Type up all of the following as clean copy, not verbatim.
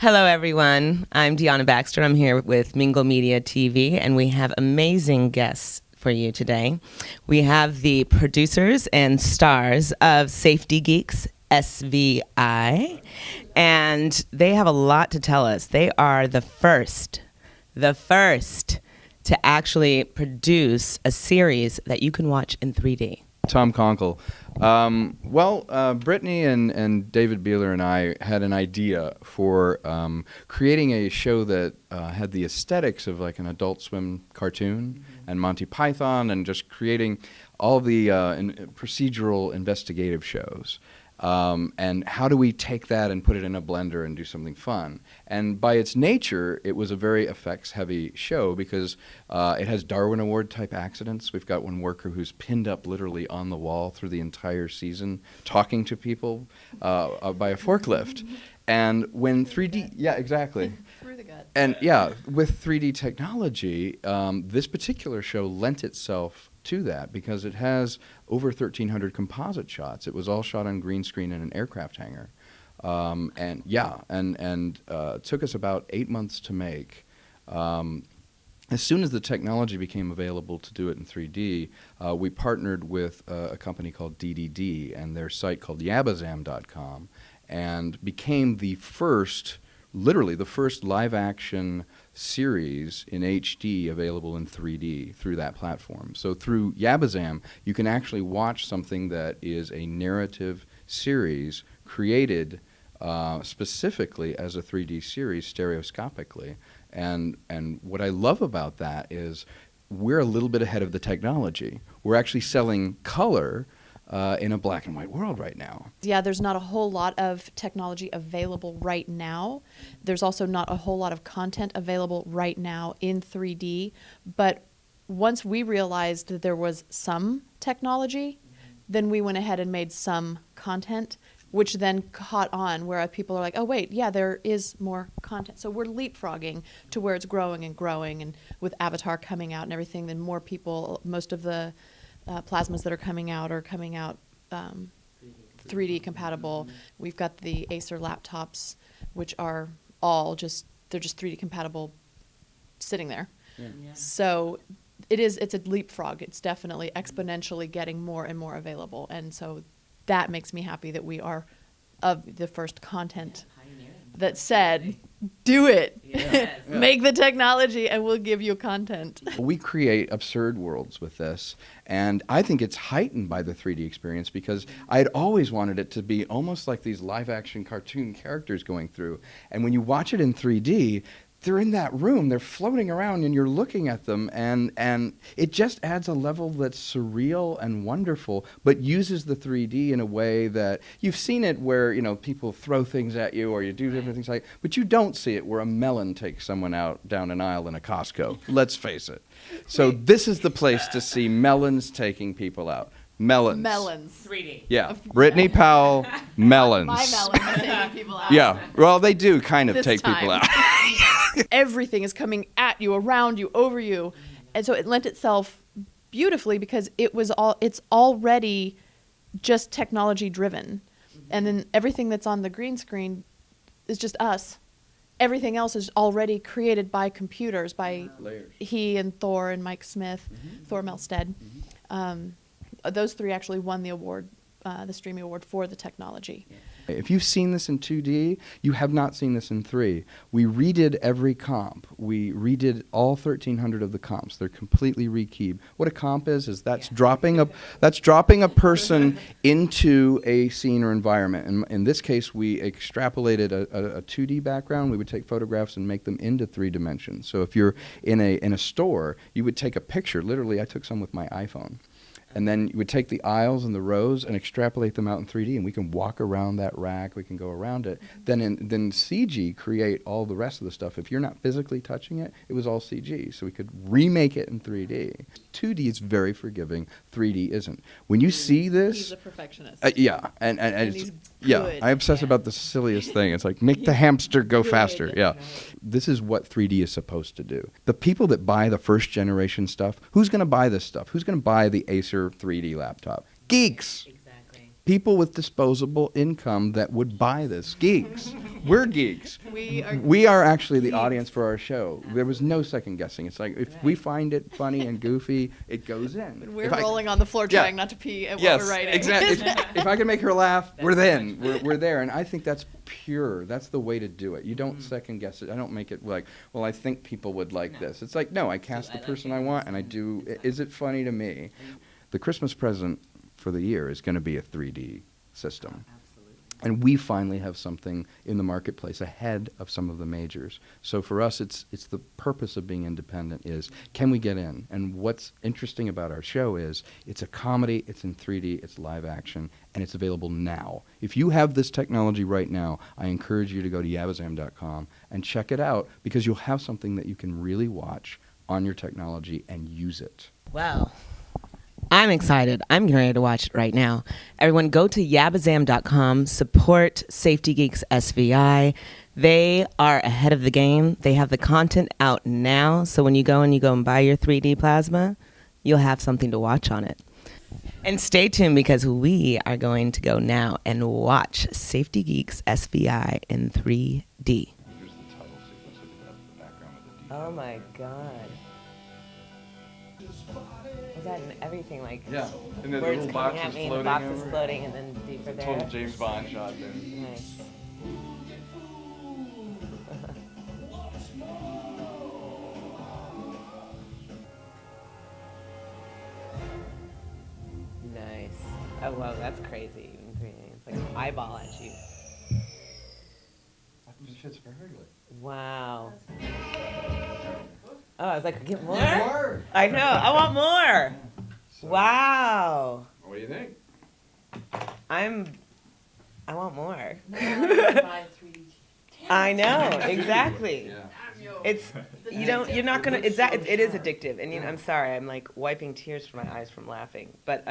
Hello, everyone. I'm Deanna Baxter. I'm here with Mingle Media TV, and we have amazing guests for you today. We have the producers and stars of Safety Geeks, SVI, and they have a lot to tell us. They are the first to actually produce a series that you can watch in 3D. Tom Konkle. Brittany and David Beeler and I had an idea for creating a show that had the aesthetics of like an Adult Swim cartoon and Monty Python, and just creating all the procedural investigative shows. And how do we take that and put it in a blender and do something fun? And by its nature, it was a very effects-heavy show because it has Darwin Award-type accidents. We've got one worker who's pinned up literally on the wall through the entire season, talking to people by a forklift. And when 3D, yeah, exactly. Through the gut. And yeah, with 3D technology, this particular show lent itself to that because it has over 1,300 composite shots. It was all shot on green screen in an aircraft hangar. It took us about 8 months to make. As soon as the technology became available to do it in 3D, we partnered with a company called DDD and their site called yabazam.com, and became the first, literally the first live-action series in HD available in 3D through that platform. So through Yabazam, you can actually watch something that is a narrative series created specifically as a 3D series stereoscopically. And what I love about that is we're a little bit ahead of the technology. We're actually selling color in a black and white world right now. Yeah, there's not a whole lot of technology available right now. There's also not a whole lot of content available right now in 3D. But once we realized that there was some technology, then we went ahead and made some content, which then caught on where people are like, oh, wait, yeah, there is more content. So we're leapfrogging to where it's growing, and with Avatar coming out and everything, then more people, most of the plasmas that are coming out 3D compatible. We've got the Acer laptops, which are they're just 3D compatible sitting there. Yeah. So it's a leapfrog. It's definitely exponentially getting more and more available. And so that makes me happy that we are of the first content that said, do it. Yes. Make the technology and we'll give you content. We create absurd worlds with this, and I think it's heightened by the 3D experience because I had always wanted it to be almost like these live-action cartoon characters going through. And when you watch it in 3D, they're in that room, they're floating around, and you're looking at them, and it just adds a level that's surreal and wonderful, but uses the 3D in a way that you've seen it where, you know, people throw things at you or you do different things like, but you don't see it where a melon takes someone out down an aisle in a Costco. Let's face it. So this is the place to see melons taking people out. Melons. 3D. Yeah. Brittany Powell, melons. My melons taking people out. Yeah. Well, they do kind of This take time. people out. Everything is coming at you, around you, over you. And so it lent itself beautifully because it's already just technology driven. And then everything that's on the green screen is just us. Everything else is already created by computers, by Layers. he and Thor and Mike Smith, Thor Melstead. Those three actually won the award, the Streamy Award for the technology. If you've seen this in 2D, you have not seen this in 3. We redid every comp. We redid all 1,300 of the comps. They're completely rekeyed. What a comp is that's dropping a person into a scene or environment. And in this case, we extrapolated a 2D background. We would take photographs and make them into 3 dimensions. So if you're in a store, you would take a picture. Literally, I took some with my iPhone. And then you would take the aisles and the rows and extrapolate them out in 3D, and we can walk around that rack, we can go around it. Then CG create all the rest of the stuff. If you're not physically touching it, it was all CG, so we could remake it in 3D. 2D is very forgiving, 3D isn't. When you see this... He's a perfectionist. Yeah, and it's, he's yeah, good. I obsess about the silliest thing. It's like, make the hamster go faster. Yeah. This is what 3D is supposed to do. The people that buy the first generation stuff, who's going to buy this stuff? Who's going to buy the Acer 3D laptop? Geeks. Exactly. people with disposable income that would buy this. Geeks. We're geeks. We are actually the audience for our show. There was no second guessing. It's like if we find it funny and goofy, it goes in. We're rolling on the floor trying not to pee at what we're writing. Exactly. if I can make her laugh, we're there. And I think that's pure. That's the way to do it. You don't second guess it. I don't make it like, well, I think people would like this. It's like, no, I cast the person I want, and I do. Is it funny to me? The Christmas present for the year is going to be a 3D system. And we finally have something in the marketplace ahead of some of the majors. So for us, it's the purpose of being independent is, can we get in? And what's interesting about our show is it's a comedy, it's in 3D, it's live action, and it's available now. If you have this technology right now, I encourage you to go to yabazam.com and check it out, because you'll have something that you can really watch on your technology and use it. Wow. I'm excited. I'm getting ready to watch it right now. Everyone, go to yabazam.com, support Safety Geeks SVI. They are ahead of the game. They have the content out now, so when you go and buy your 3D plasma, you'll have something to watch on it. And stay tuned, because we are going to go now and watch Safety Geeks SVI in 3D. Here's the title sequence of the background of the Oh my God. Was that in everything, like and the words little coming box at is me, and the floating box is over. floating, and then deeper there. Total James Bond shot there. Nice. Nice. Oh wow, that's crazy. It's like an eyeball at you. That just fits perfectly. Wow. Oh, I was like, get more? More. I know. I want more. So, Wow. What do you think? I want more. I know, exactly. Yeah. It's you're not gonna. It is addictive, and I'm sorry. I'm like wiping tears from my eyes from laughing, but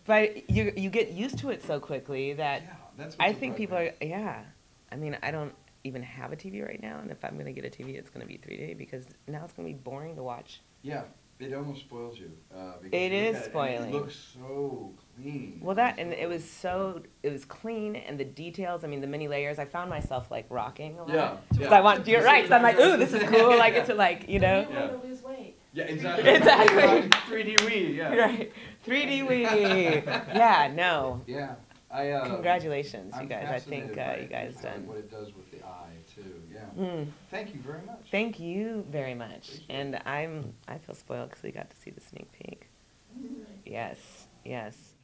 but you get used to it so quickly that That's I think people are. Yeah, I mean, I don't even have a TV right now, and if I'm gonna get a TV, it's gonna be 3D, because now it's gonna be boring to watch. Yeah, it almost spoils you. Because It you look is at spoiling. It looks so clean. Well, it was clean, and the details. I mean, the many layers. I found myself like rocking a lot. Yeah. Because I want to do it right. So I'm like, ooh, this is cool. Like it's like Yeah. to lose weight. Yeah, exactly. Exactly. 3D Wii, yeah. Right. 3D Wii. Yeah. No. Yeah. Congratulations, you I'm guys. I think fascinated by you guys done. what it does with the eye too. Yeah. Thank you very much. Thank you very much. And I feel spoiled because we got to see the sneak peek. Yes. Yes.